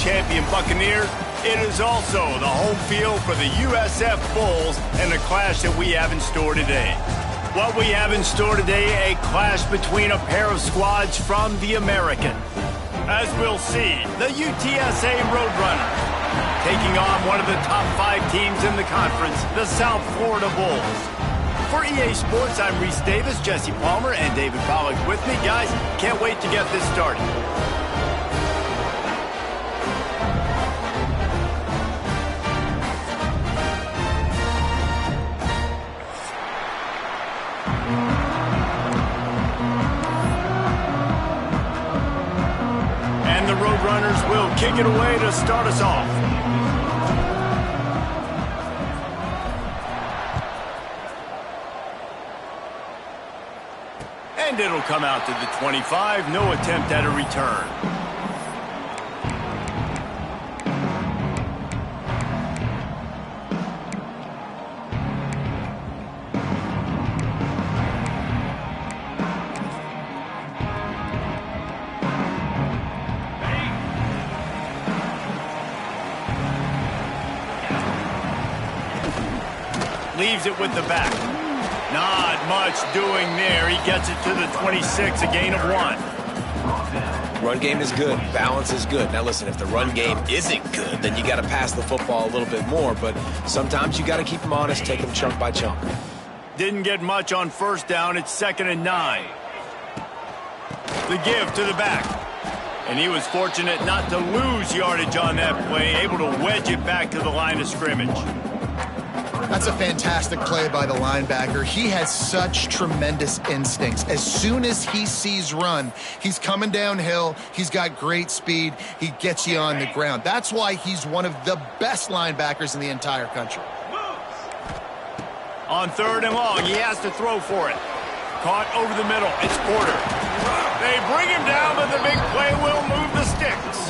champion Buccaneers, it is also the home field for the USF Bulls and the clash that we have in store today. What we have in store today, a clash between a pair of squads from the American. As we'll see, the UTSA Roadrunners taking on one of the top 5 teams in the conference, the South Florida Bulls. For EA Sports, I'm Reese Davis, Jesse Palmer, and David Pollack with me. Guys, can't wait to get this started. And the Roadrunners will kick it away to start us off. And it'll come out to the 25. No attempt at a return. Leaves it with the back. Not much doing there. He gets it to the 26, a gain of 1. Run game is good. Balance is good. Now listen, if the run game isn't good, then you got to pass the football a little bit more. But sometimes you got to keep them honest, take them chunk by chunk. Didn't get much on first down. It's 2nd and 9. The give to the back. And he was fortunate not to lose yardage on that play, able to wedge it back to the line of scrimmage. That's a fantastic play by the linebacker. He has such tremendous instincts. As soon as he sees run, he's coming downhill. He's got great speed. He gets you on the ground. That's why he's one of the best linebackers in the entire country. On 3rd and long, he has to throw for it. Caught over the middle. It's Porter. They bring him down, but the big play will move the sticks.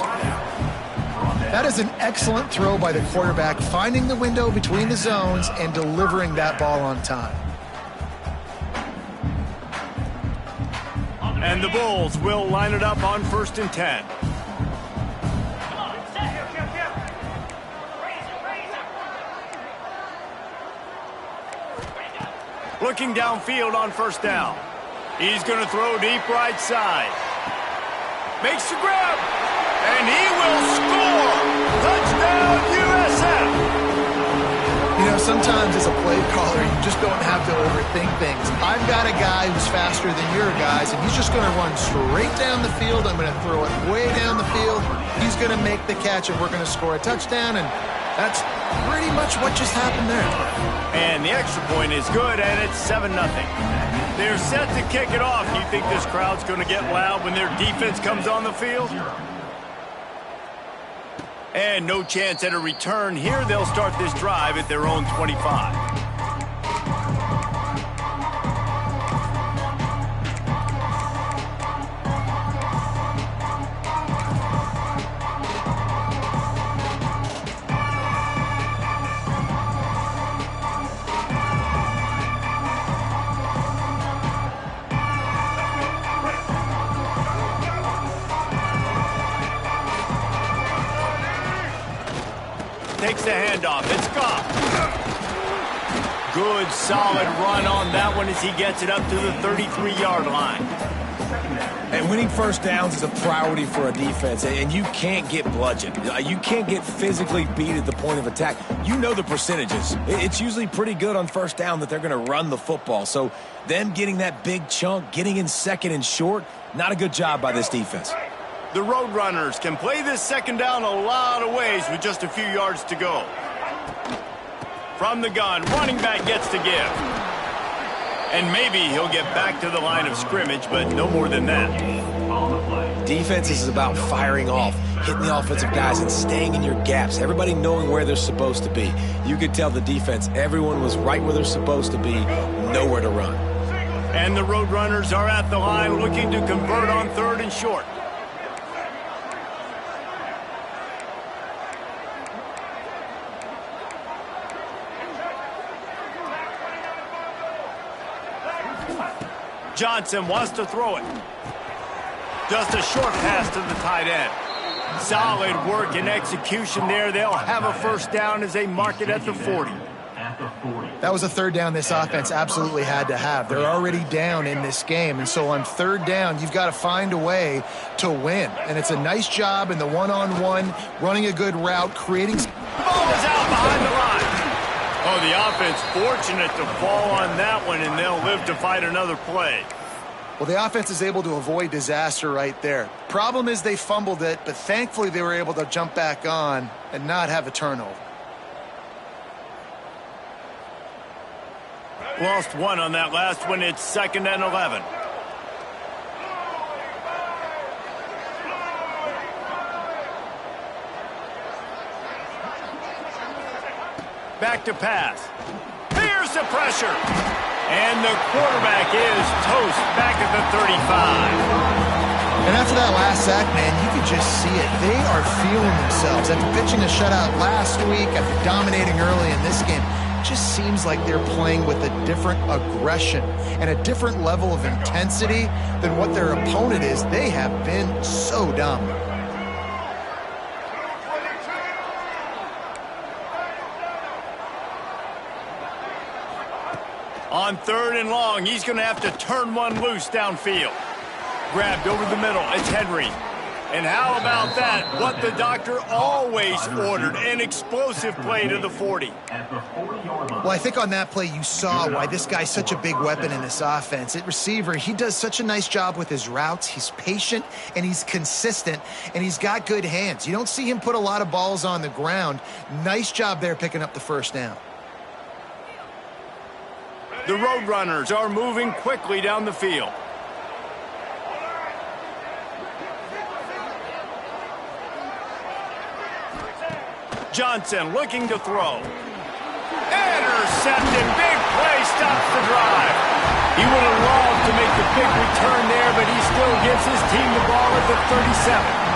That is an excellent throw by the quarterback, finding the window between the zones and delivering that ball on time. And the Bulls will line it up on 1st and 10. Looking downfield on 1st down. He's going to throw deep right side. Makes the grab. And he will score! Touchdown, USF! You know, sometimes as a play caller, you just don't have to overthink things. I've got a guy who's faster than your guys, and he's just going to run straight down the field. I'm going to throw it way down the field. He's going to make the catch, and we're going to score a touchdown, and that's pretty much what just happened there. And the extra point is good, and it's 7-0. They're set to kick it off. Do you think this crowd's going to get loud when their defense comes on the field? And no chance at a return here. They'll start this drive at their own 25. Takes the handoff. It's Goff. Good, solid run on that one as he gets it up to the 33-yard line. And winning first downs is a priority for a defense, and you can't get bludgeoned. You can't get physically beat at the point of attack. You know the percentages. It's usually pretty good on first down that they're going to run the football. So them getting that big chunk, getting in 2nd and short, not a good job by this defense. The Roadrunners can play this 2nd down a lot of ways with just a few yards to go. From the gun, running back gets to give. And maybe he'll get back to the line of scrimmage, but no more than that. Defense is about firing off, hitting the offensive guys and staying in your gaps. Everybody knowing where they're supposed to be. You could tell the defense, everyone was right where they're supposed to be, nowhere to run. And the Roadrunners are at the line looking to convert on 3rd and short. Johnson wants to throw it. Just a short pass to the tight end. Solid work and execution there. They'll have a first down as they mark it at the 40. That was a third down this offense absolutely had to have. They're already down in this game, and so on third down, you've got to find a way to win. And it's a nice job in the one-on-one, running a good route, creating... Ball is out behind the line. Oh, the offense fortunate to fall on that one, and they'll live to fight another play. Well, the offense is able to avoid disaster right there. Problem is they fumbled it, but thankfully they were able to jump back on and not have a turnover. Lost one on that last one. It's 2nd and 11. Back to pass. Here's the pressure. And the quarterback is toast back at the 35. And after that last sack, man, you could just see it. They are feeling themselves. After pitching a shutout last week, after dominating early in this game, it just seems like they're playing with a different aggression and a different level of intensity than what their opponent is. They have been so dominant. On 3rd and long, he's going to have to turn one loose downfield. Grabbed over the middle. It's Henry. And how about that? What the doctor always ordered, an explosive play to the 40. Well, I think on that play you saw why this guy's such a big weapon in this offense. At receiver, he does such a nice job with his routes. He's patient, and he's consistent, and he's got good hands. You don't see him put a lot of balls on the ground. Nice job there picking up the first down. The Roadrunners are moving quickly down the field. Johnson looking to throw. Intercepted. Big play stops the drive. He would have loved to make the big return there, but he still gives his team the ball at the 37.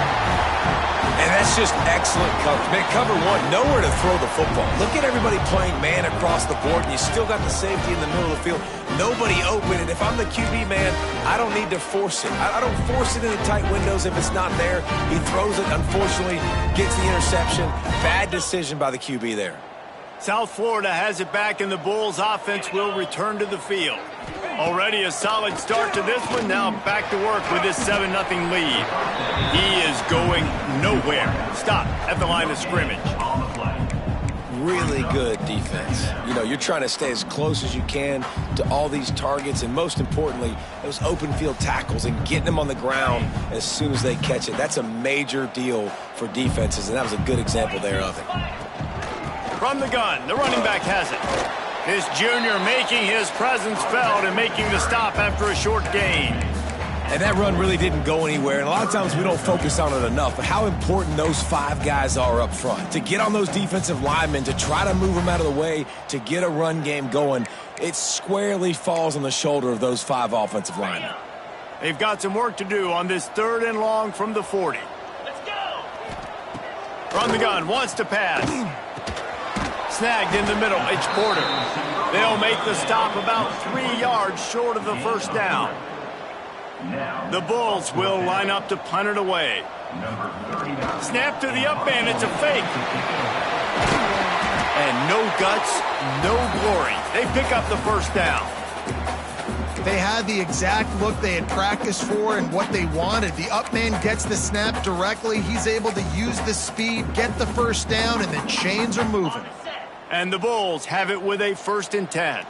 And that's just excellent coverage. Man, cover one, nowhere to throw the football. Look at everybody playing man across the board, and you still got the safety in the middle of the field. Nobody open. And if I'm the QB, man, I don't need to force it. I don't force it in the tight windows if it's not there. He throws it, unfortunately, gets the interception. Bad decision by the QB there. South Florida has it back, and the Bulls offense will return to the field. Already a solid start to this one. Now back to work with this 7-0 lead. He is going nowhere. Stop at the line of scrimmage. Really good defense. You know, you're trying to stay as close as you can to all these targets, and most importantly, those open field tackles and getting them on the ground as soon as they catch it. That's a major deal for defenses, and that was a good example there of it. From the gun, the running back has it. This junior making his presence felt and making the stop after a short gain. And that run really didn't go anywhere, and a lot of times we don't focus on it enough, but how important those 5 guys are up front. To get on those defensive linemen, to try to move them out of the way, to get a run game going, it squarely falls on the shoulder of those 5 offensive linemen. They've got some work to do on this 3rd and long from the 40. Let's go! From the gun, wants to pass. Snagged in the middle, it's Porter. They'll make the stop about 3 yards short of the first down. The Bulls will line up to punt it away. Snap to the up man, it's a fake. And no guts, no glory. They pick up the first down. They had the exact look they had practiced for and what they wanted. The up man gets the snap directly. He's able to use the speed, get the first down, and the chains are moving. And the Bulls have it with a 1st and 10.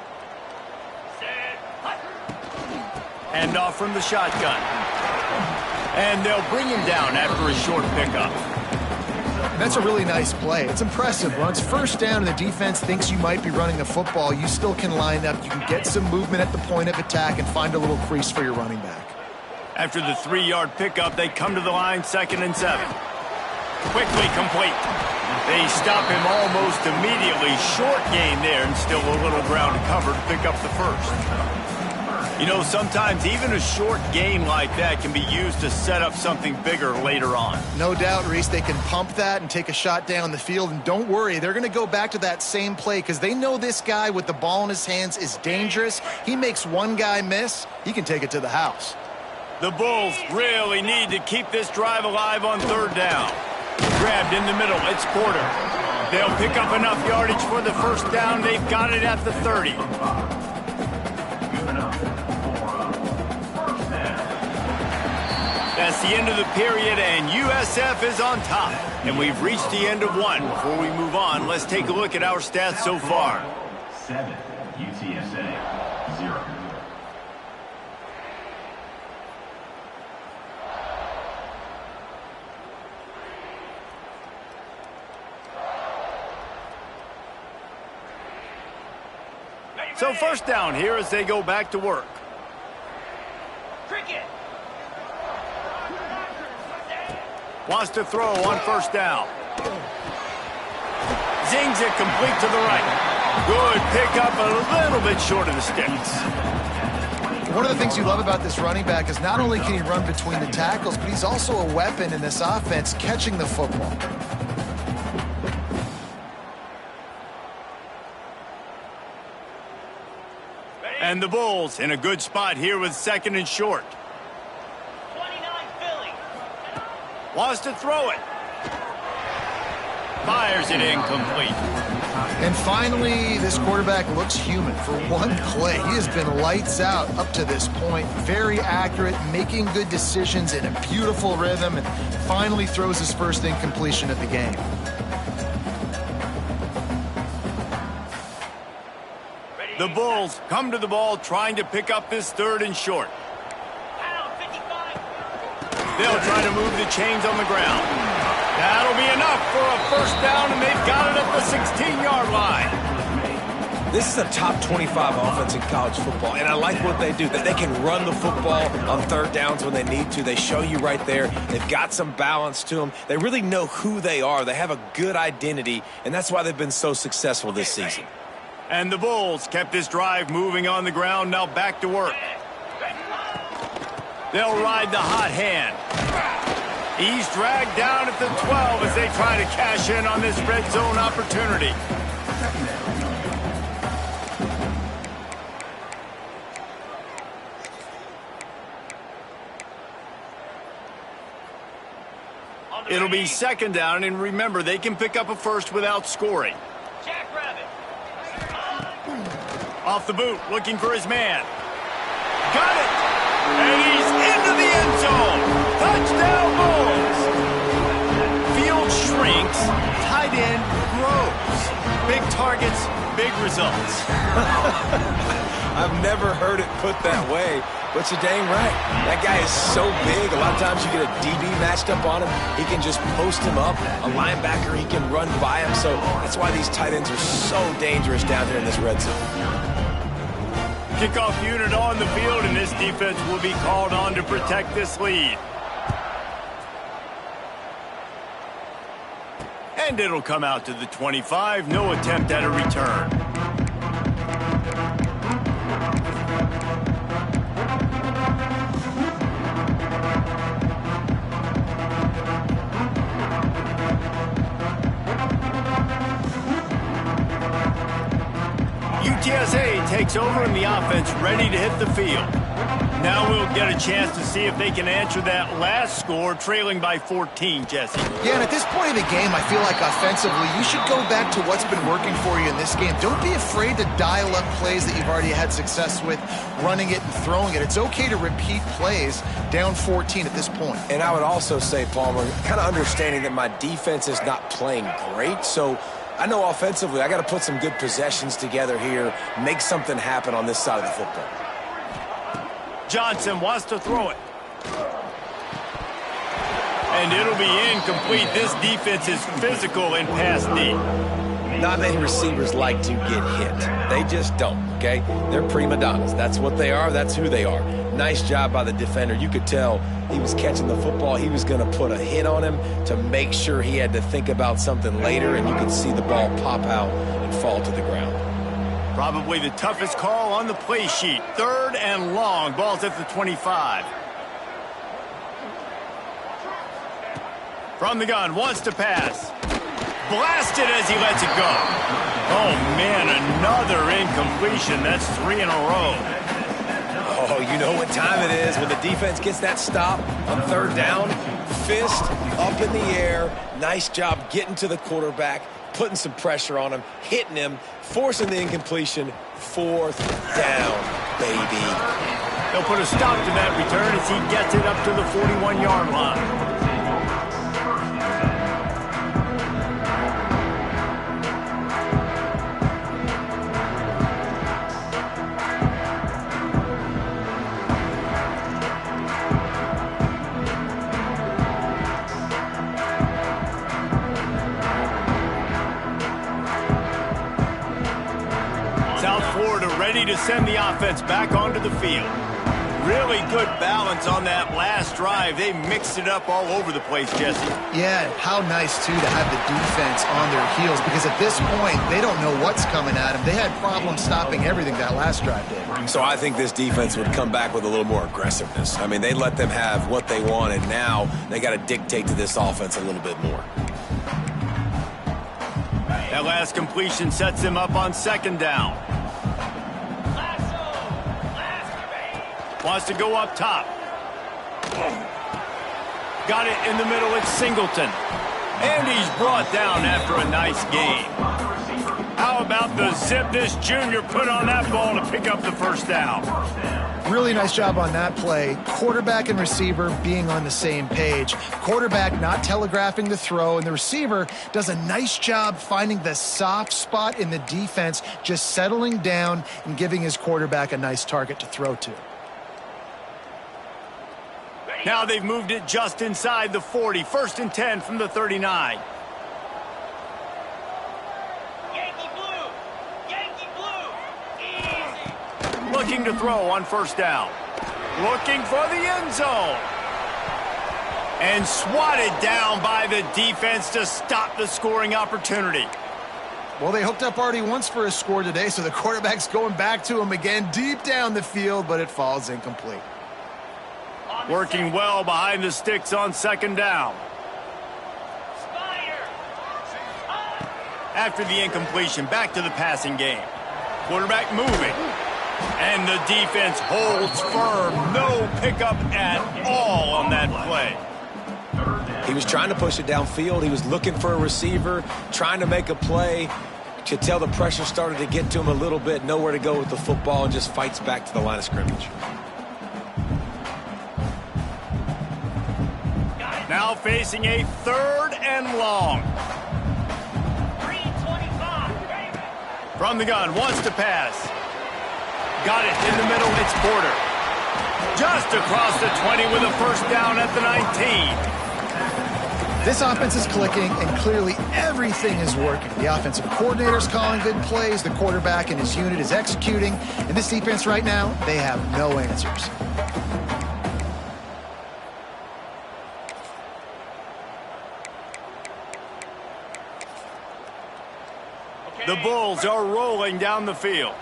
Hand off from the shotgun. And they'll bring him down after a short pickup. That's a really nice play. It's impressive. Once first down and the defense thinks you might be running the football, you still can line up. You can get some movement at the point of attack and find a little crease for your running back. After the 3-yard pickup, they come to the line 2nd and 7. Quickly complete. They stop him almost immediately. Short gain there, and still a little ground to cover to pick up the first. You know, sometimes even a short gain like that can be used to set up something bigger later on. No doubt, Reese, they can pump that and take a shot down the field. And don't worry, they're going to go back to that same play because they know this guy with the ball in his hands is dangerous. He makes one guy miss, he can take it to the house. The Bulls really need to keep this drive alive on third down. Grabbed in the middle, it's Porter. They'll pick up enough yardage for the first down. They've got it at the 30. That's the end of the period, and USF is on top. And we've reached the end of one. Before we move on, let's take a look at our stats so far. 7, UTSA, 0. So first down here as they go back to work. Cricket. Wants to throw on first down. Zings it complete to the right. Good pickup, a little bit short of the sticks. One of the things you love about this running back is not only can he run between the tackles, but he's also a weapon in this offense catching the football. And the Bulls in a good spot here with second and short. 29 Philly. Wants to throw it. Fires it incomplete. And finally, this quarterback looks human for one play. He has been lights out up to this point. Very accurate, making good decisions in a beautiful rhythm, and finally throws his first incompletion of the game. The Bulls come to the ball trying to pick up this third and short. They'll try to move the chains on the ground. That'll be enough for a first down, and they've got it at the 16-yard line. This is a top 25 offense in college football, and I like what they do. That they can run the football on third downs when they need to. They show you right there. They've got some balance to them. They really know who they are. They have a good identity, and that's why they've been so successful this season. And the Bulls kept this drive moving on the ground, now back to work. They'll ride the hot hand. He's dragged down at the 12 as they try to cash in on this red zone opportunity. It'll be second down, and remember, they can pick up a first without scoring. Off the boot, looking for his man. Got it! And he's into the end zone! Touchdown, Bulls! Field shrinks, tight end grows. Big targets, big results. I've never heard it put that way, but you're dang right. That guy is so big. A lot of times you get a DB matched up on him. He can just post him up. A linebacker, he can run by him. So that's why these tight ends are so dangerous down here in this red zone. Kickoff unit on the field, and this defense will be called on to protect this lead. And it'll come out to the 25. No attempt at a return. UTSA takes over and the offense ready to hit the field. Now we'll get a chance to see if they can answer that last score, trailing by 14, Jesse. Yeah, and at this point of the game, I feel like offensively, you should go back to what's been working for you in this game. Don't be afraid to dial up plays that you've already had success with, running it and throwing it. It's okay to repeat plays down 14 at this point. And I would also say, Palmer, kind of understanding that my defense is not playing great, so I know offensively I got to put some good possessions together here, make something happen on this side of the football. Johnson wants to throw it. And it'll be incomplete. This defense is physical in pass D. Not many receivers like to get hit. They just don't, okay? They're prima donnas. That's what they are. That's who they are. Nice job by the defender. You could tell he was catching the football. He was going to put a hit on him to make sure he had to think about something later, and you could see the ball pop out and fall to the ground. Probably the toughest call on the play sheet. Third and long. Ball's at the 25. From the gun, wants to pass. Blasted as he lets it go. Oh, man, another incompletion. That's 3 in a row. Oh, You know what time it is when the defense gets that stop on third down. Fist up in the air. Nice job getting to the quarterback, putting some pressure on him, hitting him, forcing the incompletion. Fourth down, baby. They'll put a stop to that return as he gets it up to the 41-yard line. Ready to send the offense back onto the field. Really good balance on that last drive. They mixed it up all over the place, Jesse. Yeah, how nice, too, to have the defense on their heels, because at this point, they don't know what's coming at them. They had problems stopping everything that last drive did. So I think this defense would come back with a little more aggressiveness. I mean, they let them have what they want, and now they got to dictate to this offense a little bit more. That last completion sets them up on second down. Wants to go up top. Got it in the middle. It's Singleton. And he's brought down after a nice game. How about the zip this junior put on that ball to pick up the first down? Really nice job on that play. Quarterback and receiver being on the same page. Quarterback not telegraphing the throw, and the receiver does a nice job finding the soft spot in the defense, just settling down and giving his quarterback a nice target to throw to. Now they've moved it just inside the 40. First and 10 from the 39. Yankee blue! Yankee blue! Easy! Looking to throw on first down. Looking for the end zone. And swatted down by the defense to stop the scoring opportunity. Well, they hooked up already once for a score today, so the quarterback's going back to him again deep down the field, but it falls incomplete. Working well behind the sticks on second down. After the incompletion, back to the passing game. Quarterback moving. And the defense holds firm. No pickup at all on that play. He was trying to push it downfield. He was looking for a receiver, trying to make a play. You could tell the pressure started to get to him a little bit. Nowhere to go with the football, and just fights back to the line of scrimmage. Now facing a third and long. 325. From the gun, wants to pass. Got it in the middle, it's Porter. Just across the 20 with a first down at the 19. This offense is clicking, and clearly everything is working. The offensive coordinator's calling good plays, the quarterback and his unit is executing, and this defense right now, they have no answers. The Bulls are rolling down the field.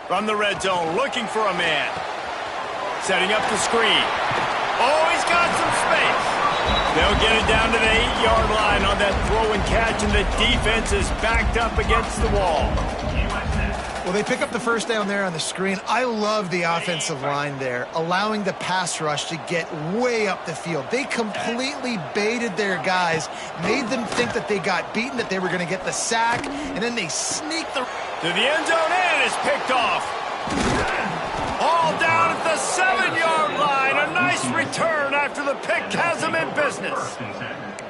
From the red zone, looking for a man. Setting up the screen. Oh, he's got some space. They'll get it down to the 8-yard line on that throw and catch, and the defense is backed up against the wall. Well, they pick up the first down there on the screen. I love the offensive line there, allowing the pass rush to get way up the field. They completely baited their guys, made them think that they got beaten, that they were going to get the sack, and then they sneak the... To the end zone, and it's picked off. All down at the 7-yard line. A nice return after the pick has them in business.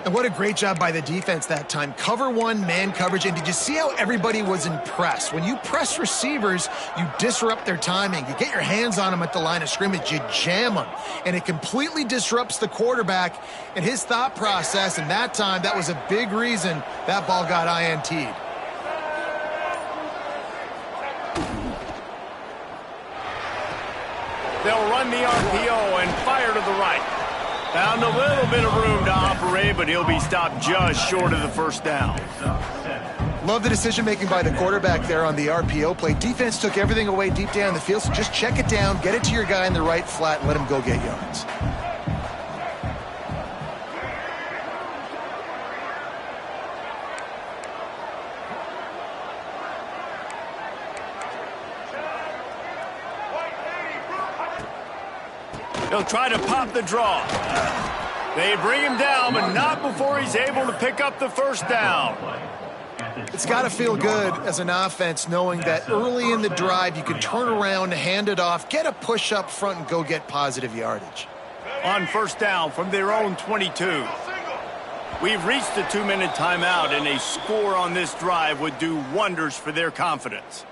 And what a great job by the defense that time. Cover one, man coverage. And did you see how everybody was impressed? When you press receivers, you disrupt their timing. You get your hands on them at the line of scrimmage. You jam them. And it completely disrupts the quarterback and his thought process. And that time, that was a big reason that ball got INT'd. They'll run the RPO and fire to the right. Found a little bit of room to operate, but he'll be stopped just short of the first down. Love the decision-making by the quarterback there on the RPO play. Defense took everything away deep down the field, so just check it down, get it to your guy in the right flat, and let him go get yards. He'll try to pop the draw. They bring him down, but not before he's able to pick up the first down. It's got to feel good as an offense knowing that early in the drive you can turn around, hand it off, get a push up front, and go get positive yardage. On first down from their own 22. We've reached the 2-minute timeout, and a score on this drive would do wonders for their confidence.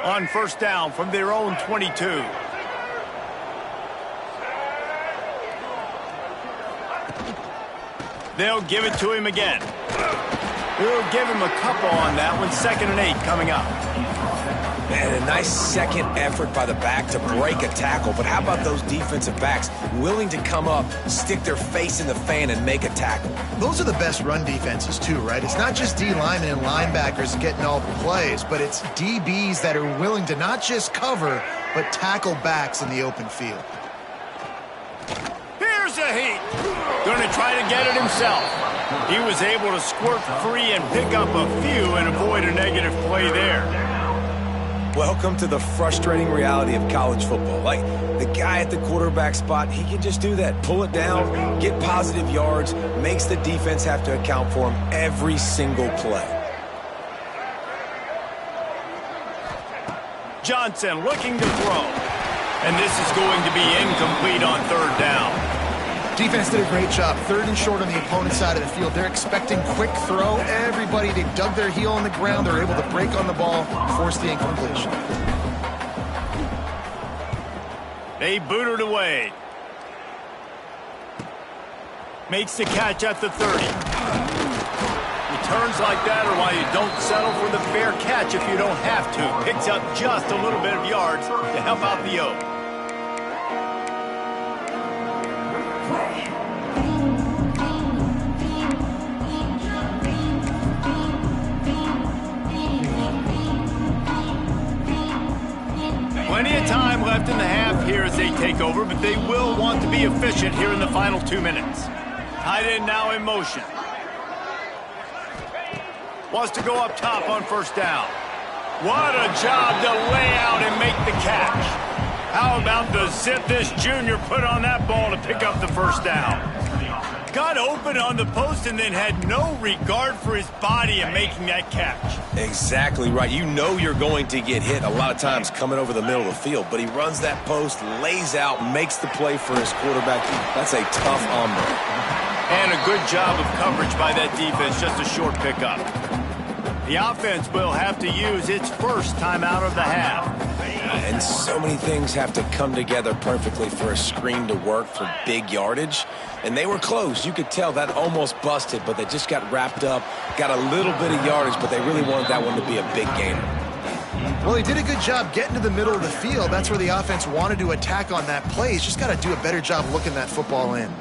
On first down from their own 22. They'll give it to him again. They'll give him a couple on that one. 2nd and 8 coming up. And a nice second effort by the back to break a tackle. But how about those defensive backs willing to come up, stick their face in the fan, and make a tackle? Those are the best run defenses too, right? It's not just D linemen and linebackers getting all the plays, but it's DBs that are willing to not just cover, but tackle backs in the open field. Here's a heat. Going to try to get it himself. He was able to squirt free and pick up a few and avoid a negative play there. Welcome to the frustrating reality of college football. Like, the guy at the quarterback spot, he can just do that. Pull it down, get positive yards, makes the defense have to account for him every single play. Johnson looking to throw. And this is going to be incomplete on 3rd down. Defense did a great job. 3rd and short on the opponent's side of the field. They're expecting quick throw. Everybody, they dug their heel on the ground. They're able to break on the ball, force the incompletion. They boot it away. Makes the catch at the 30. Returns like that are why you don't settle for the fair catch if you don't have to. Picks up just a little bit of yards to help out the O. Plenty of time left in the half here as they take over, but they will want to be efficient here in the final 2 minutes. Tight end now in motion. Wants to go up top on first down. What a job to lay out and make the catch. How about the zip this junior put on that ball to pick up the first down? Got open on the post and then had no regard for his body in making that catch. Exactly right. You know you're going to get hit a lot of times coming over the middle of the field, but he runs that post, lays out, makes the play for his quarterback. That's a tough hombre. And a good job of coverage by that defense, just a short pickup. The offense will have to use its first timeout of the half. And so many things have to come together perfectly for a screen to work for big yardage. And they were close. You could tell that almost busted, but they just got wrapped up, got a little bit of yardage, but they really wanted that one to be a big gainer. Well, he did a good job getting to the middle of the field. That's where the offense wanted to attack on that play. He's just got to do a better job looking that football in.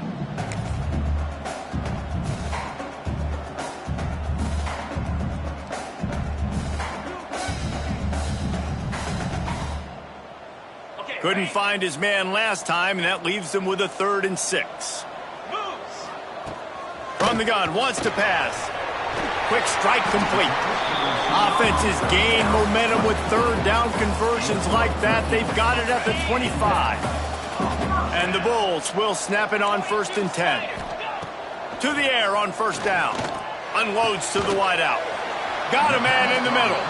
Couldn't find his man last time, and that leaves him with a 3rd and 6. From the gun, wants to pass. Quick strike complete. Offenses gain momentum with 3rd down conversions like that. They've got it at the 25. And the Bulls will snap it on 1st and 10. To the air on first down. Unloads to the wideout. Got a man in the middle.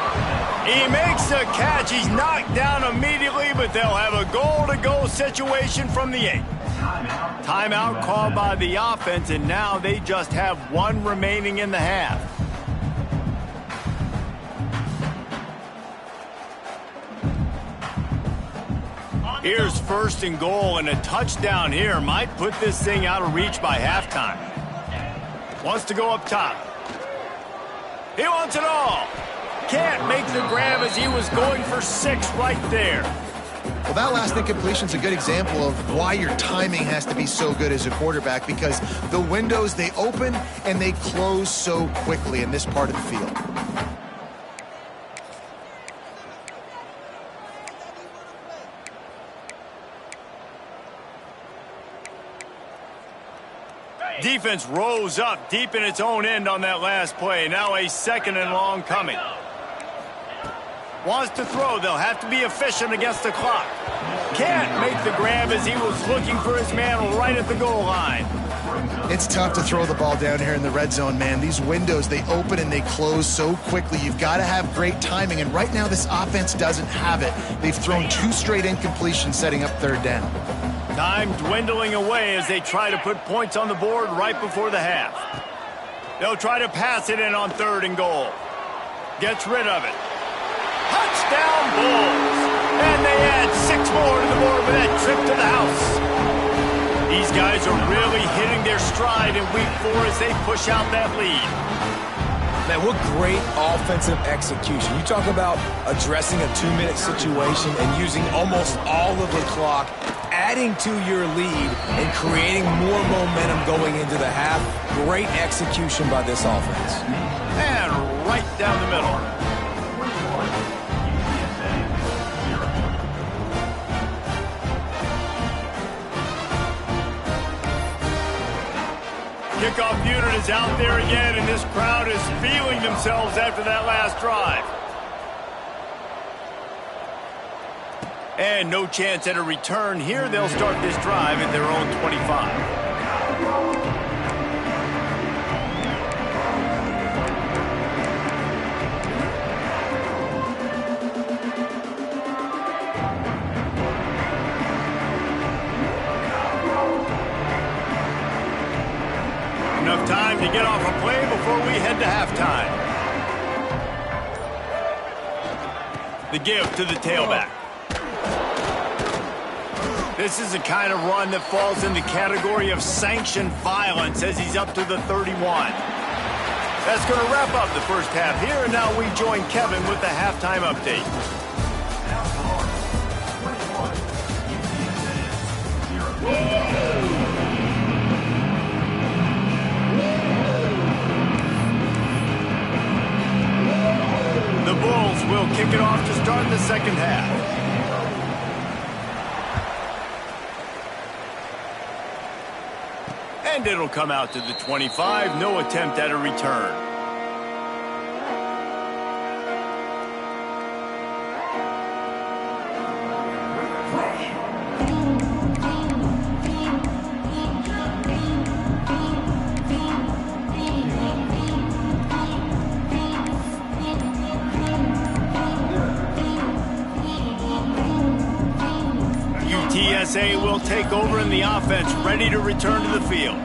He makes a catch. He's knocked down immediately, but they'll have a goal-to-go situation from the 8. Timeout called by the offense, and now they just have 1 remaining in the half. Here's 1st and goal, and a touchdown here might put this thing out of reach by halftime. Wants to go up top. He wants it all. Can't make the grab as he was going for 6 right there. Well, that last incompletion's a good example of why your timing has to be so good as a quarterback, because the windows, they open and they close so quickly in this part of the field. Defense rose up deep in its own end on that last play. Now a 2nd and long coming. Wants to throw. They'll have to be efficient against the clock. Can't make the grab as he was looking for his man right at the goal line. It's tough to throw the ball down here in the red zone, man. These windows, they open and they close so quickly. You've got to have great timing, and right now this offense doesn't have it. They've thrown 2 straight incompletions setting up third down. Time dwindling away as they try to put points on the board right before the half. They'll try to pass it in on 3rd and goal. Gets rid of it. Touchdown Bulls! And they add 6 more to the board with that trip to the house. These guys are really hitting their stride in week 4 as they push out that lead. Man, what great offensive execution. You talk about addressing a 2-minute situation and using almost all of the clock, adding to your lead and creating more momentum going into the half. Great execution by this offense. And right down the middle. Kickoff unit is out there again, and this crowd is feeling themselves after that last drive. And no chance at a return here. They'll start this drive at their own 25. Enough time to get off a play before we head to halftime. The give to the tailback. This is the kind of run that falls in the category of sanctioned violence as he's up to the 31. That's going to wrap up the first half here, and now we join Kevin with the halftime update. The Bulls will kick it off to start the second half. And it'll come out to the 25. No attempt at a return. UTSA will take over in the offense, ready to return to the field.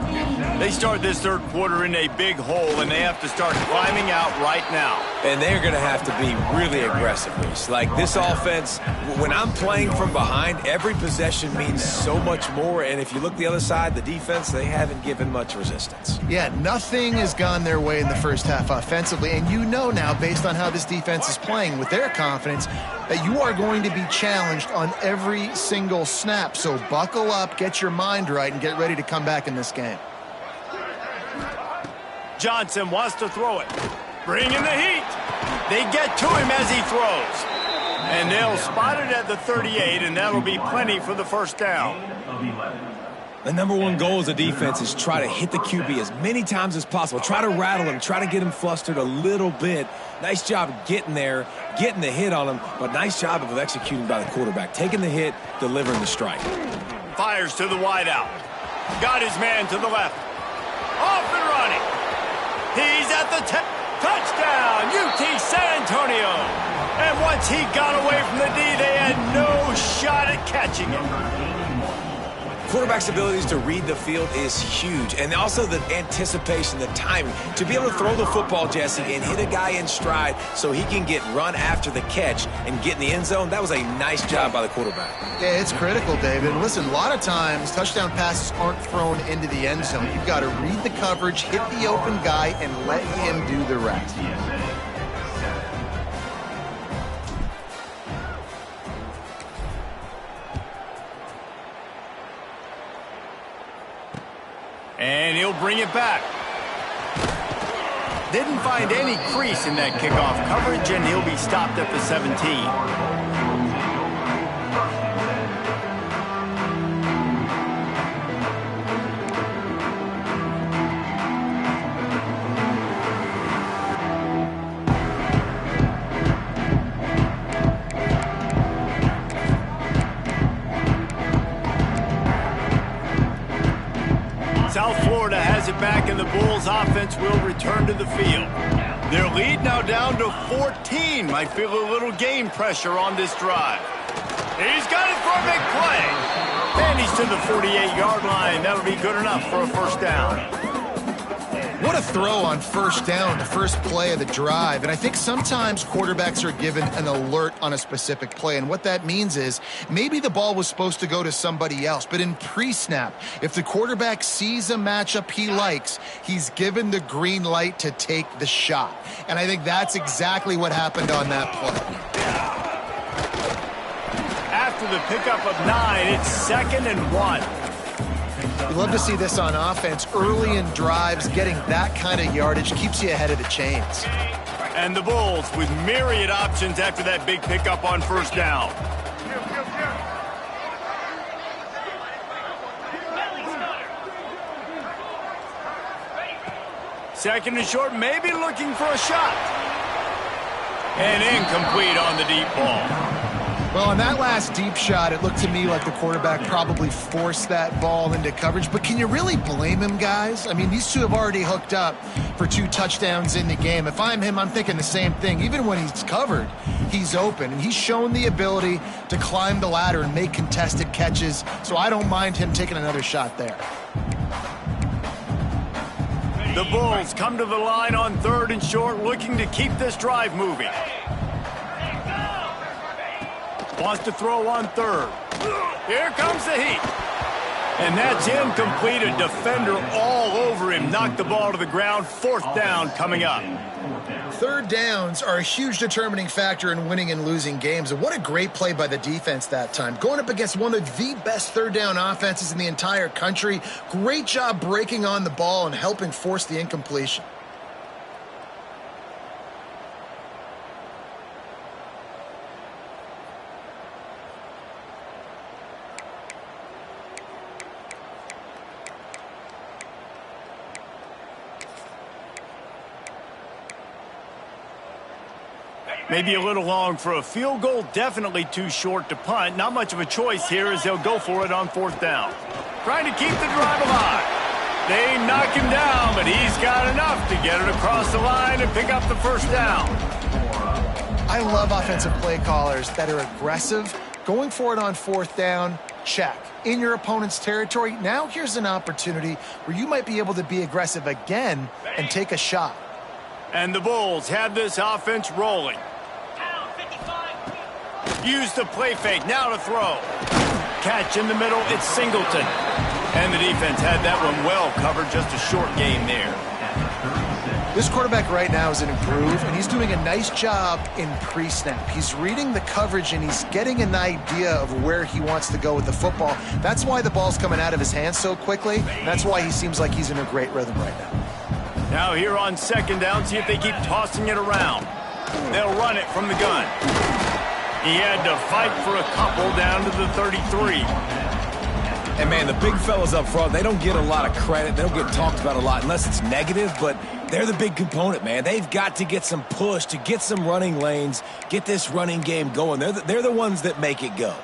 They start this third quarter in a big hole, and they have to start climbing out right now. And they're going to have to be really aggressive, Reese. Like this offense, when I'm playing from behind, every possession means so much more. And if you look the other side, the defense, they haven't given much resistance. Yeah, nothing has gone their way in the first half offensively. And you know now, based on how this defense is playing with their confidence, that you are going to be challenged on every single snap. So buckle up, get your mind right, and get ready to come back in this game. Johnson wants to throw it. Bring in the heat. They get to him as he throws. And they'll spot it at the 38, and that'll be plenty for the first down. The number one goal as a defense is try to hit the QB as many times as possible. Try to rattle him. Try to get him flustered a little bit. Nice job getting there, getting the hit on him, but nice job of executing by the quarterback. Taking the hit, delivering the strike. Fires to the wideout. Got his man to the left. Off and running. He's at the touchdown, UT San Antonio. And once he got away from the D, they had no shot at catching him. Quarterback's abilities to read the field is huge, and also the anticipation, the timing. To be able to throw the football, Jesse, and hit a guy in stride so he can get run after the catch and get in the end zone, that was a nice job by the quarterback. Yeah, it's critical, David. Listen, a lot of times touchdown passes aren't thrown into the end zone. You've got to read the coverage, hit the open guy, and let him do the rest. And he'll bring it back. Didn't find any crease in that kickoff coverage, and he'll be stopped at the 17. South Florida has it back, and the Bulls offense will return to the field. Their lead now down to 14. Might feel a little game pressure on this drive. He's got it for a big play. And he's to the 48-yard line. That'll be good enough for a first down. What a throw on first down, the first play of the drive. And I think sometimes quarterbacks are given an alert on a specific play. And what that means is maybe the ball was supposed to go to somebody else. But in pre-snap, if the quarterback sees a matchup he likes, he's given the green light to take the shot. And I think that's exactly what happened on that play. After the pickup of 9, it's 2nd and 1. You love to see this on offense. Early in drives, getting that kind of yardage keeps you ahead of the chains. And the Bulls with myriad options after that big pickup on first down. Second and short, maybe looking for a shot. And incomplete on the deep ball. Well, on that last deep shot, it looked to me like the quarterback probably forced that ball into coverage. But can you really blame him, guys? I mean, these two have already hooked up for 2 touchdowns in the game. If I'm him, I'm thinking the same thing. Even when he's covered, he's open. And he's shown the ability to climb the ladder and make contested catches. So I don't mind him taking another shot there. The Bulls come to the line on 3rd and short, looking to keep this drive moving. Wants to throw on 3rd. Here comes the heat. And that's incomplete. A defender all over him. Knocked the ball to the ground. 4th down coming up. 3rd downs are a huge determining factor in winning and losing games. And what a great play by the defense that time. Going up against one of the best 3rd down offenses in the entire country. Great job breaking on the ball and helping force the incompletion. Maybe a little long for a field goal, definitely too short to punt. Not much of a choice here as they'll go for it on 4th down. Trying to keep the drive alive. They knock him down, but he's got enough to get it across the line and pick up the first down. I love offensive play callers that are aggressive. Going for it on 4th down, check. In your opponent's territory, now here's an opportunity where you might be able to be aggressive again and take a shot. And the Bulls have this offense rolling. Use the play fake, now to throw. Catch in the middle, it's Singleton. And the defense had that one well covered, just a short game there. This quarterback right now is in a groove, and he's doing a nice job in pre-snap. He's reading the coverage, and he's getting an idea of where he wants to go with the football. That's why the ball's coming out of his hands so quickly. That's why he seems like he's in a great rhythm right now. Now here on 2nd down, see if they keep tossing it around. They'll run it from the gun. He had to fight for a couple down to the 33. And, man, the big fellas up front, they don't get a lot of credit. They don't get talked about a lot unless it's negative, but they're the big component, man. They've got to get some push, to get some running lanes, get this running game going. They're the ones that make it go.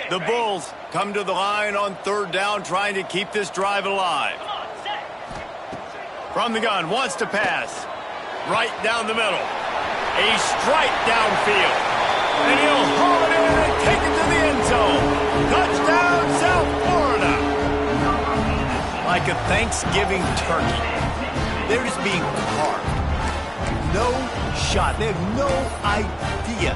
The Bulls come to the line on 3rd down, trying to keep this drive alive. From the gun, wants to pass. Right down the middle. A strike downfield. And he'll haul it in and take it to the end zone. Touchdown, South Florida. Like a Thanksgiving turkey. They're just being carved. No shot. They have no idea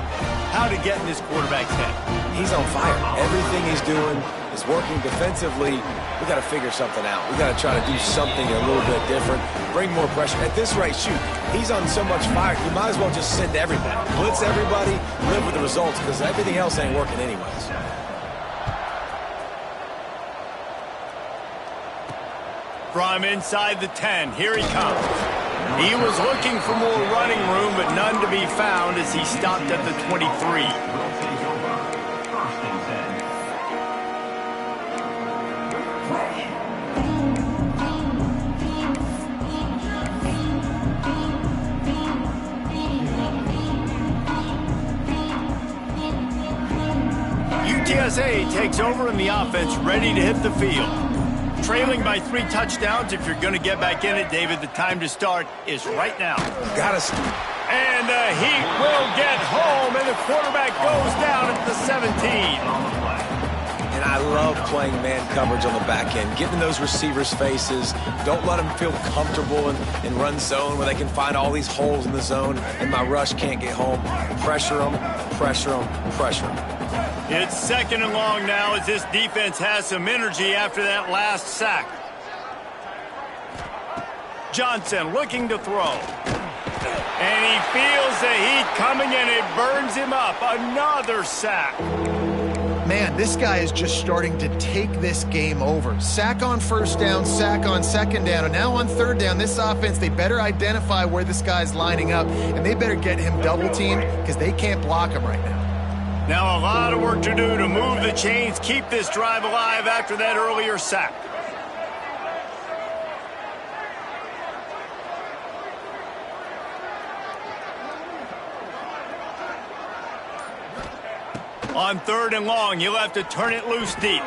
how to get in this quarterback's head. He's on fire. Everything he's doing is working defensively. We got to figure something out. We got to try to do something a little bit different, bring more pressure. At this rate, shoot, he's on so much fire, you might as well just send everybody. Blitz everybody, live with the results, because everything else ain't working anyways. From inside the 10, here he comes. He was looking for more running room, but none to be found as he stopped at the 23. UTSA takes over in the offense, ready to hit the field. Trailing by 3 touchdowns. If you're going to get back in it, David, the time to start is right now. And the Heat will get home, and the quarterback goes down at the 17. And I love playing man coverage on the back end, getting those receivers' faces. Don't let them feel comfortable in run zone where they can find all these holes in the zone, and my rush can't get home. Pressure them, pressure them, pressure them. It's 2nd and long now as this defense has some energy after that last sack. Johnson looking to throw. And he feels the heat coming, and it burns him up. Another sack. Man, this guy is just starting to take this game over. Sack on 1st down, sack on 2nd down, and now on 3rd down, this offense, they better identify where this guy's lining up, and they better get him double-teamed because they can't block him right now. Now a lot of work to do to move the chains, keep this drive alive after that earlier sack. On 3rd and long, you'll have to turn it loose deep.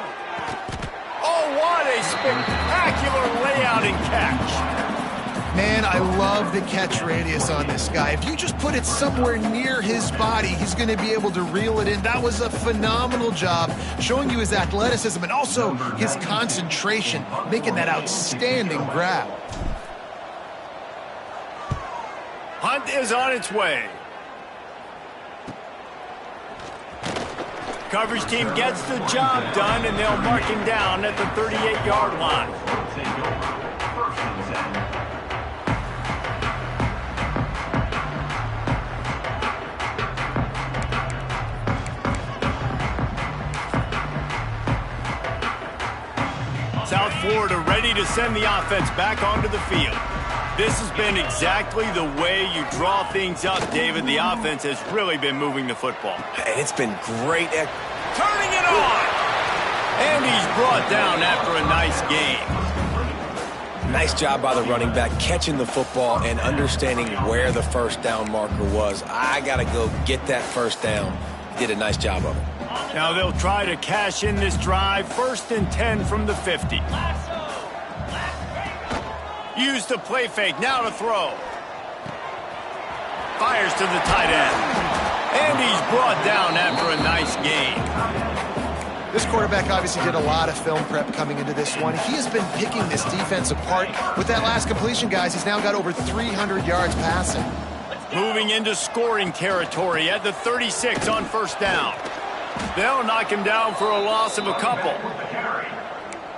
Oh, what a spectacular layout and catch. Man, I love the catch radius on this guy. If you just put it somewhere near his body, he's going to be able to reel it in. That was a phenomenal job, showing you his athleticism and also his concentration, making that outstanding grab. Hunt is on its way. Coverage team gets the job done, and they'll mark him down at the 38-yard line. Take over. 1st and 10. South Florida ready to send the offense back onto the field. This has been exactly the way you draw things up, David. The offense has really been moving the football. And it's been great. Turning it on! And he's brought down after a nice gain. Nice job by the running back, catching the football and understanding where the 1st down marker was. I got to go get that 1st down. Did a nice job of it. Now they'll try to cash in this drive. 1st and 10 from the 50. Use the play fake, now to throw. Fires to the tight end. And he's brought down after a nice gain. This quarterback obviously did a lot of film prep coming into this one. He has been picking this defense apart. With that last completion, guys, he's now got over 300 yards passing. Moving into scoring territory at the 36 on 1st down. They'll knock him down for a loss of a couple.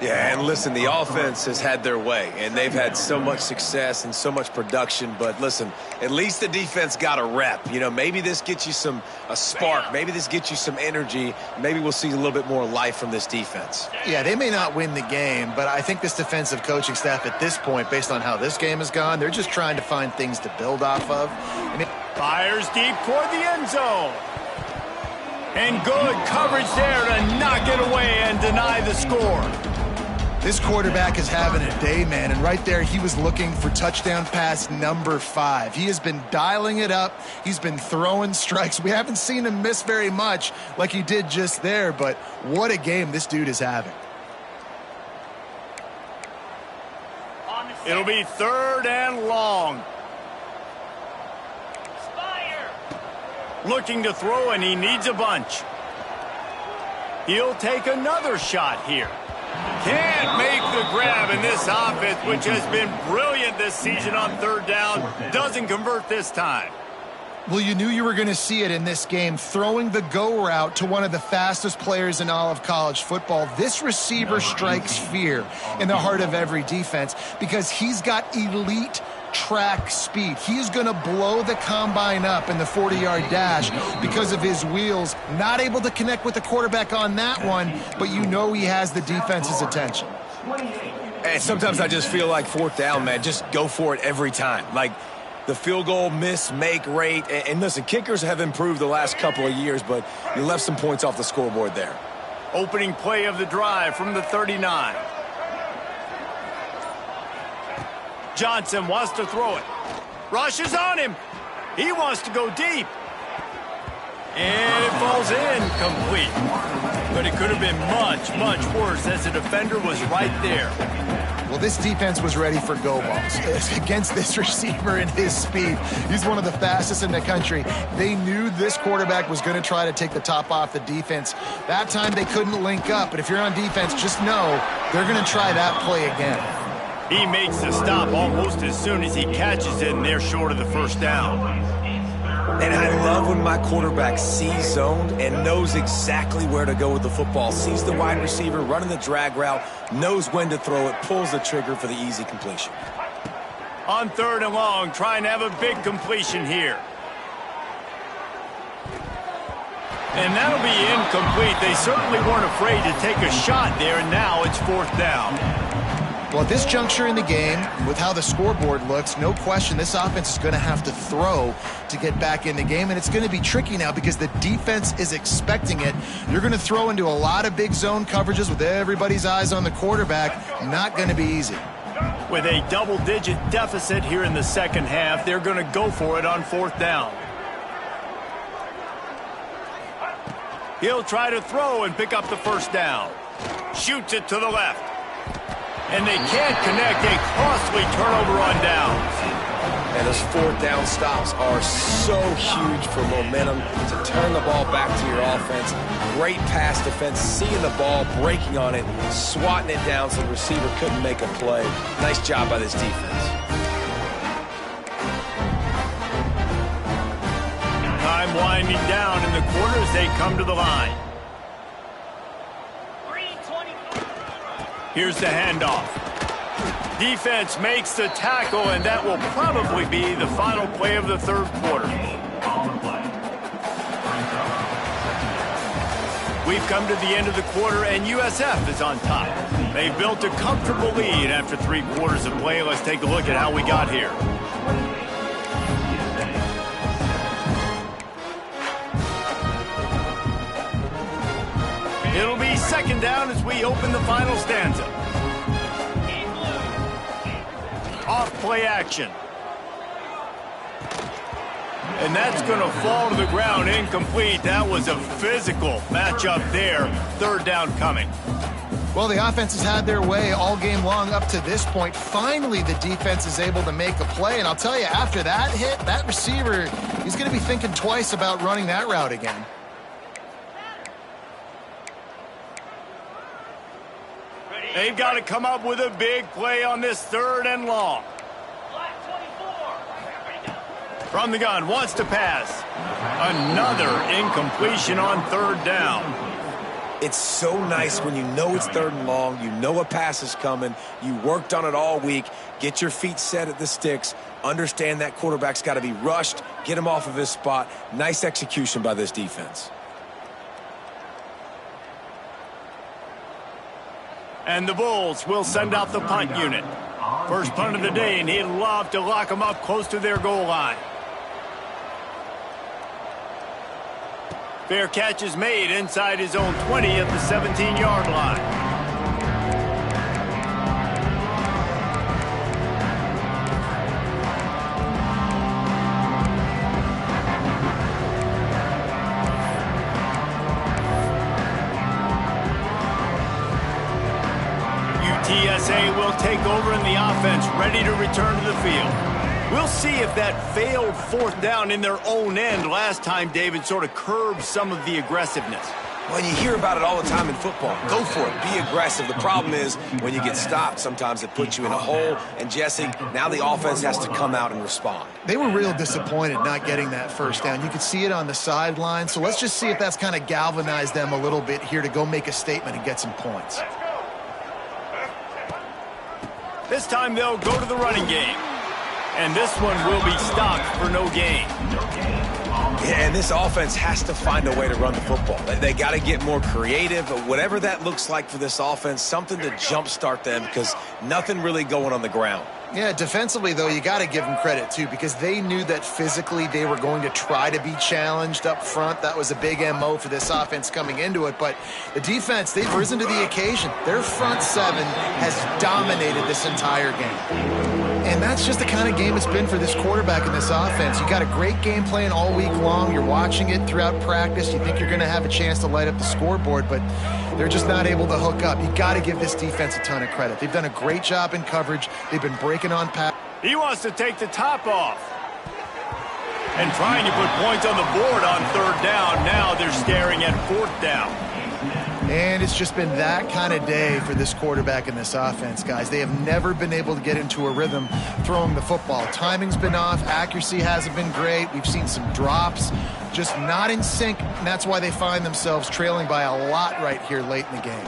Yeah, and listen, the offense has had their way, and they've had so much success and so much production. But listen, at least the defense got a rep. You know, maybe this gets you a spark. Maybe this gets you some energy. Maybe we'll see a little bit more life from this defense. Yeah, they may not win the game, but I think this defensive coaching staff at this point, based on how this game has gone, they're just trying to find things to build off of. Fires deep toward the end zone. And good coverage there to knock it away and deny the score. This quarterback is having a day, man, and right there he was looking for touchdown pass number 5. He has been dialing it up. He's been throwing strikes. We haven't seen him miss very much like he did just there, but what a game this dude is having. It'll be 3rd and long. Looking to throw, and he needs a bunch. He'll take another shot here. Can't make the grab, and this offense, which has been brilliant this season on 3rd down, doesn't convert this time. Well, you knew you were going to see it in this game, throwing the go route to one of the fastest players in all of college football. This receiver strikes fear in the heart of every defense because he's got elite track speed. He's going to blow the combine up in the 40-yard dash because of his wheels. Not able to connect with the quarterback on that one, but you know he has the defense's attention. And sometimes I just feel like 4th down, man, just go for it every time. Like the field goal miss-make rate. And listen, kickers have improved the last couple of years, but you left some points off the scoreboard there. Opening play of the drive from the 39. Johnson wants to throw it. Rushes on him. He wants to go deep. And it falls in complete. But it could have been much, much worse as the defender was right there. Well, this defense was ready for go balls against this receiver and his speed. He's one of the fastest in the country. They knew this quarterback was going to try to take the top off the defense. That time they couldn't link up, but if you're on defense, just know they're going to try that play again. He makes the stop almost as soon as he catches it, and they're short of the first down. And I love when my quarterback sees zoned and knows exactly where to go with the football. Sees the wide receiver running the drag route, knows when to throw it, pulls the trigger for the easy completion. On 3rd and long, trying to have a big completion here. And that'll be incomplete. They certainly weren't afraid to take a shot there, and now it's 4th down. Well, at this juncture in the game, with how the scoreboard looks, no question this offense is going to have to throw to get back in the game, and it's going to be tricky now because the defense is expecting it. You're going to throw into a lot of big zone coverages with everybody's eyes on the quarterback. Not going to be easy. With a double-digit deficit here in the second half, they're going to go for it on 4th down. He'll try to throw and pick up the first down. Shoots it to the left. And they can't connect. A costly turnover on downs. And those 4th down stops are so huge for momentum to turn the ball back to your offense. Great pass defense, seeing the ball, breaking on it, swatting it down so the receiver couldn't make a play. Nice job by this defense. Time winding down in the quarter as they come to the line. Here's the handoff. Defense makes the tackle, and that will probably be the final play of the 3rd quarter. We've come to the end of the quarter, and USF is on top. They've built a comfortable lead after 3 quarters of play. Let's take a look at how we got here. It'll be 2nd down as we open the final stanza. Off play action. And that's going to fall to the ground incomplete. That was a physical matchup there. 3rd down coming. Well, the offense has had their way all game long up to this point. Finally, the defense is able to make a play. And I'll tell you, after that hit, that receiver, he's going to be thinking twice about running that route again. They've got to come up with a big play on this 3rd and long. From the gun, wants to pass. Another incompletion on 3rd down. It's so nice when you know it's 3rd and long, you know a pass is coming, you worked on it all week, get your feet set at the sticks, understand that quarterback's got to be rushed, get him off of his spot. Nice execution by this defense. And the Bulls will send out the punt unit. First punt of the day, and he'd love to lock them up close to their goal line. Fair catch is made inside his own 20 at the 17-yard line. TSA will take over in the offense, ready to return to the field. We'll see if that failed 4th down in their own end last time, David, sort of curbed some of the aggressiveness. Well, you hear about it all the time in football. Go for it. Be aggressive. The problem is when you get stopped, sometimes it puts you in a hole. And, Jesse, now the offense has to come out and respond. They were real disappointed not getting that first down. You could see it on the sideline. So let's just see if that's kind of galvanized them a little bit here to go make a statement and get some points. This time they'll go to the running game. And this one will be stopped for no gain. Yeah, and this offense has to find a way to run the football. They got to get more creative, whatever that looks like for this offense, something to jumpstart them because nothing really going on the ground. Yeah, defensively, though, you got to give them credit, too, because they knew that physically they were going to try to be challenged up front. That was a big MO for this offense coming into it. But the defense, they've risen to the occasion. Their front seven has dominated this entire game. And that's just the kind of game it's been for this quarterback in this offense. You got a great game plan all week long. You're watching it throughout practice. You think you're going to have a chance to light up the scoreboard, but they're just not able to hook up. You got to give this defense a ton of credit. They've done a great job in coverage. They've been breaking on pass. He wants to take the top off. And trying to put points on the board on third down. Now they're staring at fourth down. And it's just been that kind of day for this quarterback in this offense, guys. They have never been able to get into a rhythm throwing the football. Timing's been off. Accuracy hasn't been great. We've seen some drops, just not in sync. And that's why they find themselves trailing by a lot right here late in the game.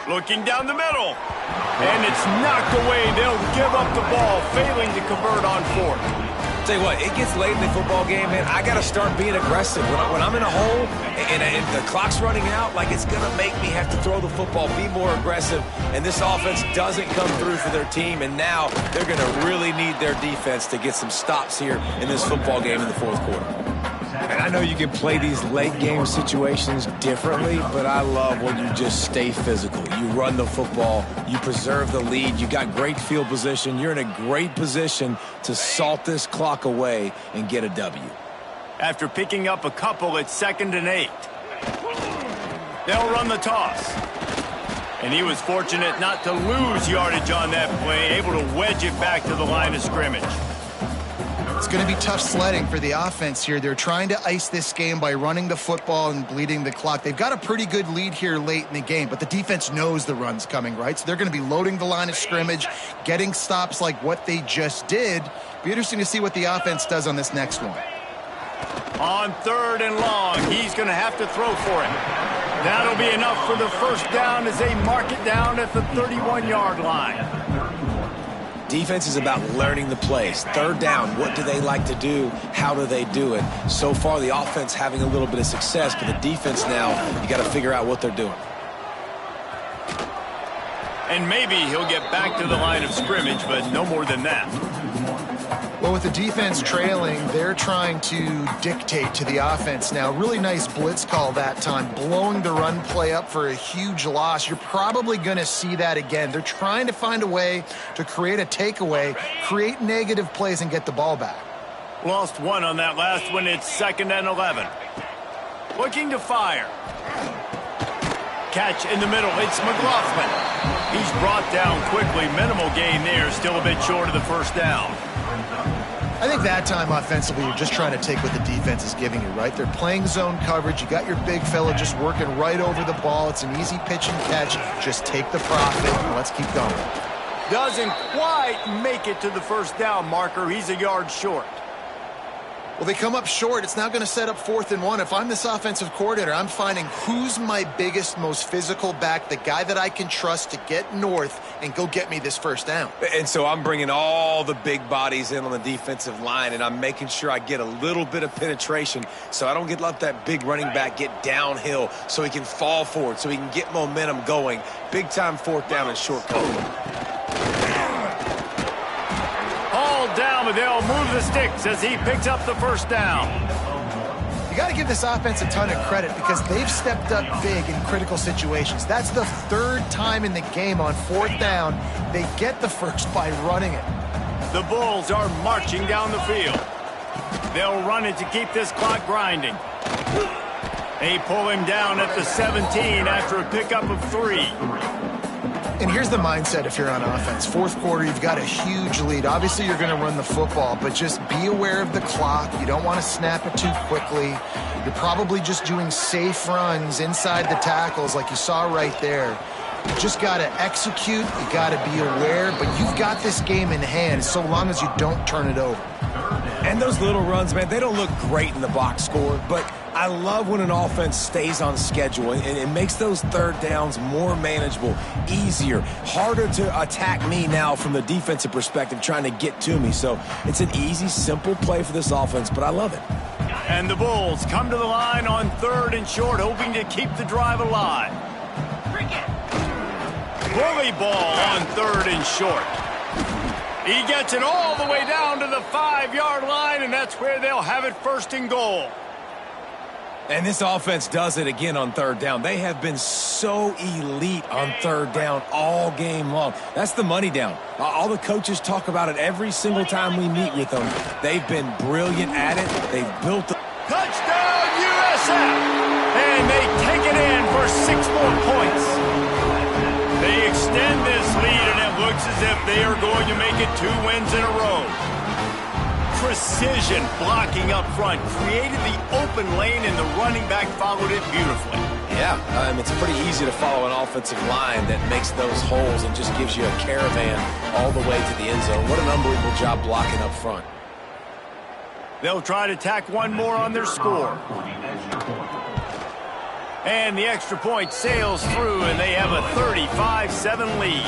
Looking down the middle. And it's knocked away. They'll give up the ball, failing to convert on fourth. Tell you what, it gets late in the football game, man. I got to start being aggressive. When I'm in a hole and the clock's running out, like, it's going to make me have to throw the football, be more aggressive. And this offense doesn't come through for their team. And now they're going to really need their defense to get some stops here in this football game in the fourth quarter. And I know you can play these late game situations differently, but I love when you just stay physical. You run the football, you preserve the lead, you got great field position, you're in a great position to salt this clock away and get a W. After picking up a couple at 2nd and 8. They'll run the toss. And he was fortunate not to lose yardage on that play, able to wedge it back to the line of scrimmage. It's going to be tough sledding for the offense here. They're trying to ice this game by running the football and bleeding the clock. They've got a pretty good lead here late in the game, but the defense knows the run's coming, right? So they're going to be loading the line of scrimmage, getting stops like what they just did. Be interesting to see what the offense does on this next one. On 3rd and long, he's going to have to throw for it. That'll be enough for the first down as they mark it down at the 31-yard line. Defense is about learning the plays. 3rd down, what do they like to do? How do they do it? So far, the offense having a little bit of success, but the defense now, you got to figure out what they're doing. And maybe he'll get back to the line of scrimmage, but no more than that. Well, with the defense trailing, they're trying to dictate to the offense now. Really nice blitz call that time, blowing the run play up for a huge loss. You're probably going to see that again. They're trying to find a way to create a takeaway, create negative plays, and get the ball back. Lost one on that last one. It's 2nd and 11. Looking to fire. Catch in the middle. It's McLaughlin. He's brought down quickly. Minimal gain there. Still a bit short of the first down. I think that time offensively, you're just trying to take what the defense is giving you, right? They're playing zone coverage. You got your big fella just working right over the ball. It's an easy pitch and catch. Just take the profit and let's keep going. Doesn't quite make it to the first down marker. He's a yard short. Well, they come up short. It's now going to set up 4th and 1. If I'm this offensive coordinator, I'm finding who's my biggest, most physical back, the guy that I can trust to get north and go get me this first down. And so I'm bringing all the big bodies in on the defensive line, and I'm making sure I get a little bit of penetration so I don't let that big running back get downhill so he can fall forward, so he can get momentum going. Big-time 4th down and short coverage. Down, but they'll move the sticks as he picks up the first down. You got to give this offense a ton of credit because they've stepped up big in critical situations. That's the 3rd time in the game on 4th down. They get the first by running it. The Bulls are marching down the field. They'll run it to keep this clock grinding. They pull him down at the 17 after a pickup of 3. And here's the mindset if you're on offense. 4th quarter, you've got a huge lead. Obviously, you're going to run the football, but just be aware of the clock. You don't want to snap it too quickly. You're probably just doing safe runs inside the tackles like you saw right there. You just got to execute. You got to be aware, but you've got this game in hand so long as you don't turn it over. And those little runs, man, they don't look great in the box score, but I love when an offense stays on schedule and it makes those 3rd downs more manageable, easier, harder to attack me now from the defensive perspective trying to get to me. So it's an easy, simple play for this offense, but I love it. And the Bulls come to the line on 3rd and short, hoping to keep the drive alive. Bully ball on 3rd and short. He gets it all the way down to the 5-yard line, and that's where they'll have it first and goal. And this offense does it again on third down. They have been so elite on third down all game long. That's the money down. All the coaches talk about it every single time we meet with them. They've been brilliant at it. They've built the... Touchdown, USF! And they take it in for 6 more points. They extend this lead, and it looks as if they are going to make it 2 wins in a row. Precision blocking up front created the open lane, and the running back followed it beautifully. Yeah, it's pretty easy to follow an offensive line that makes those holes and just gives you a caravan all the way to the end zone. What an unbelievable job blocking up front. They'll try to tack one more on their score. And the extra point sails through, and they have a 35-7 lead.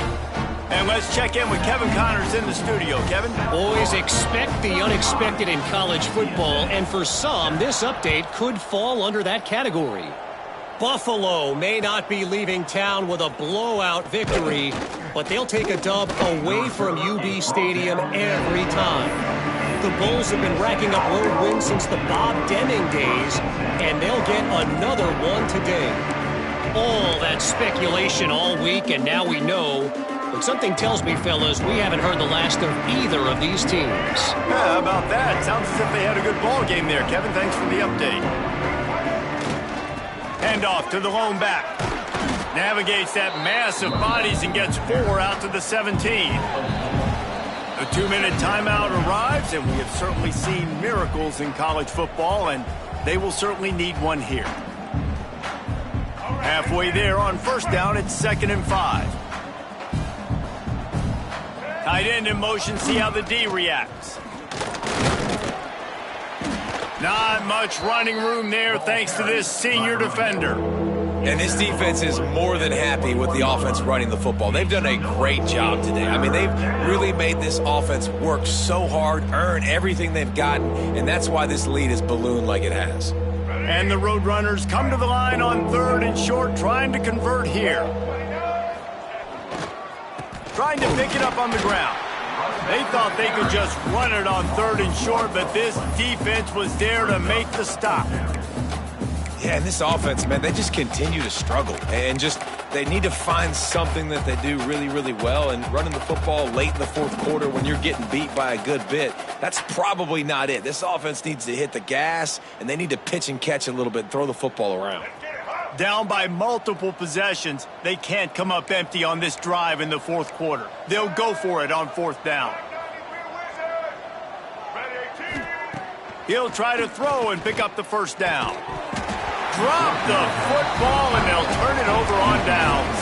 And let's check in with Kevin Connors in the studio. Kevin? Boys, expect the unexpected in college football, and for some, this update could fall under that category. Buffalo may not be leaving town with a blowout victory, but they'll take a dub away from UB Stadium every time. The Bulls have been racking up road wins since the Bob Deming days, and they'll get another one today. All that speculation all week, and now we know. But something tells me, fellas, we haven't heard the last of either of these teams. Yeah, how about that? Sounds as if they had a good ball game there, Kevin. Thanks for the update. Hand off to the lone back. Navigates that mass of bodies and gets 4 out to the 17. A 2-minute timeout arrives, and we have certainly seen miracles in college football, and they will certainly need one here. Halfway there on first down, it's 2nd and 5. Tight end in motion, see how the D reacts. Not much running room there thanks to this senior defender. And this defense is more than happy with the offense running the football. They've done a great job today. I mean, they've really made this offense work so hard, earn everything they've gotten, and that's why this lead is ballooned like it has. And the Roadrunners come to the line on 3rd and short, trying to convert here. Trying to pick it up on the ground. They thought they could just run it on 3rd and short, but this defense was there to make the stop. Yeah, and this offense, man, they just continue to struggle. And just, they need to find something that they do really, really well. And running the football late in the 4th quarter when you're getting beat by a good bit, that's probably not it. This offense needs to hit the gas, and they need to pitch and catch a little bit and throw the football around. Down by multiple possessions, they can't come up empty on this drive in the 4th quarter. They'll go for it on 4th down. He'll try to throw and pick up the first down. Drop the football, and they'll turn it over on downs.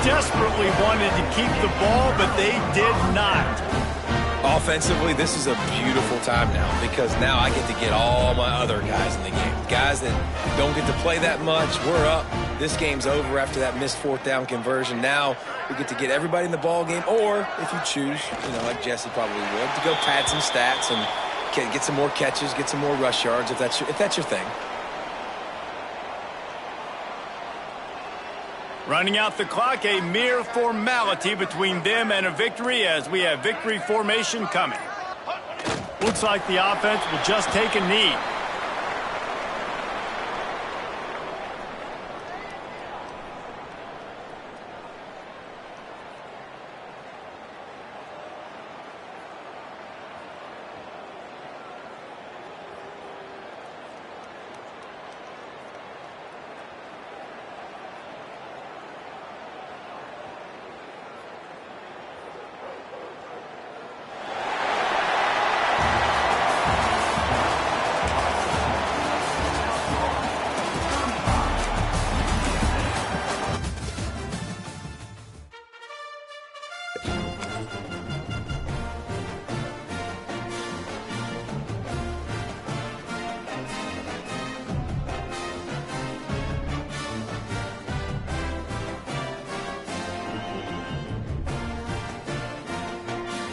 Desperately wanted to keep the ball, but they did not. Offensively, this is a beautiful time now because now I get to get all my other guys in the game. Guys that don't get to play that much, we're up. This game's over after that missed 4th down conversion. Now we get to get everybody in the ball game, or if you choose, like Jesse probably would, to go pad some stats and get some more catches, get some more rush yards if that's your thing. Running out the clock, a mere formality between them and a victory as we have victory formation coming. Looks like the offense will just take a knee.